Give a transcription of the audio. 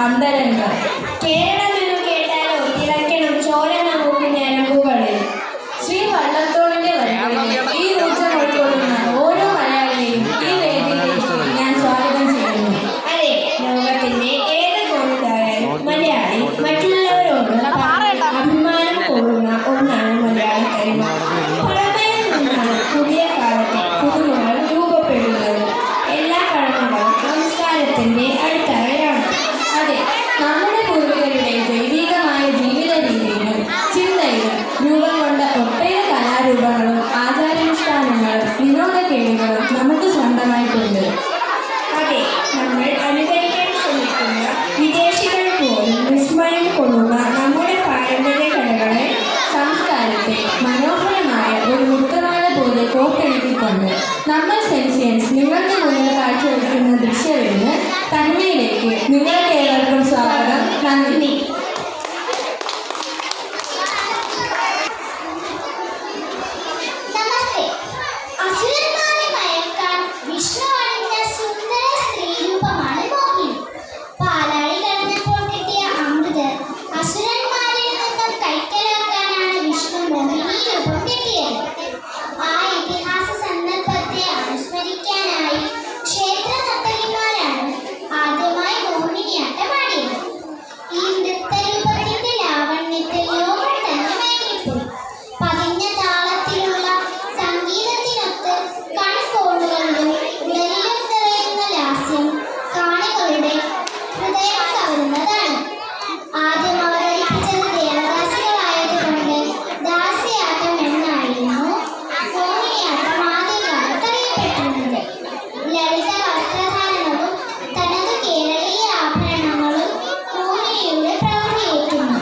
അന്തരംഗം. കേരളം എന്ന് കേട്ടാലോ തിളയ്ക്കണം ചോര നമുക്ക് ഞരമ്പുകളിൽ. ശ്രീ വള്ളത്തോളിന്റെ വരികളിൽ ഈ ഊർജ്ജം ഉൾക്കൊള്ളുന്ന ഓരോ മലയാളിയെയും ഈ വേദിയിലേക്ക് ഞാൻ സ്വാഗതം ചെയ്യുന്നു. അതെ, ലോകത്തിന്റെ ഏത് കോണിലായാലും മലയാളി മറ്റുള്ളവരോട് അഭിമാനം കൊള്ളുന്ന ഒന്നാണ് മലയാള തനിമ. പഴമയിൽ നിന്നാണ് പുതിയ കാലത്തെ പുതുമകൾ രൂപപ്പെടുന്നത്. എല്ലാ പഴമകളും സംസ്കാരത്തിന്റെ അടിത്തറയാണ്. അതെ, നമ്മുടെ പൂർവികരുടെ ജൈവികമായ ജീവിത രീതിയിലും ചിന്തയിലും രൂപം കൊണ്ട ഒട്ടേറെ കലാരൂപങ്ങളും ആചാരാനുഷ്ഠാനങ്ങളും വിനോദക്കേളികളും നമുക്ക് സ്വന്തമായിട്ടുണ്ട്. അതെ, നമ്മൾ അനുകരിക്കാൻ ശ്രമിക്കുന്ന വിദേശികൾ പോലും വിസ്മയം കൊള്ളുന്ന നമ്മുടെ പാരമ്പര്യ കലകളെ, സംസ്കാരത്തെ മനോഹരമായ ഒരു മുത്തുമാല പോലെ കോർത്തിണക്കിക്കൊണ്ട് നമ്മൾ സെൻസിയൻസ് നിങ്ങൾക്ക് മുന്നിൽ കാഴ്ചവെക്കുന്ന ദൃശ്യവിരുന്ന് തന്മയിലേക്ക് നിങ്ങൾക്ക് ഏവർക്കും സ്വാഗതം. നന്ദി. നമസ്തേ. അസുരന്മാരെ മയക്കാൻ വിഷ്ണു അണിഞ്ഞ സുന്ദര സ്ത്രീരൂപമാണ് മോഹിനി. പാലാഴി കടന്നപ്പോൾ കിട്ടിയ അമൃത് അസുരന്മാരിൽ നിന്നും കൈക്കലാക്കാനാണ് വിഷ്ണു മോഹിനി രൂപം കിട്ടിയത്. ആ ഇതിഹാസ സന്ദർഭത്തെ അനുസ്മരിക്കാനായി ക്ഷേത്ര നർത്തകിമാരാണ് ആദ്യമായി മോഹിനിയാട്ടമാടിയത്. ഈ നൃത്തരൂപത്തിന്റെ ലാവണ്യത്തിൽ ലോകം തന്നെ മയങ്ങിപ്പോയി. പതിഞ്ഞ താളത്തിലുള്ള സംഗീതത്തിനൊത്ത് കൺകോണുകളിലും ഉടലിലും നിറയുന്ന ലാസ്യം കാണികളുടെ ഹൃദയം കവരുന്നതാണ്. ആദ്യം അവതരിപ്പിച്ചത് ദേവദാസികളായതുകൊണ്ട് ദാസിയാട്ടം എന്നായിരുന്നു മോഹിനിയാട്ടം ആദ്യകാലത്ത് അറിയപ്പെട്ടിരുന്നത്. ലളിത വസ്ത്രധാരണവും തനത് കേരളീയ ആഭരണങ്ങളും മോഹിനിയുടെ പ്രൗഢിയേറ്റുന്നു.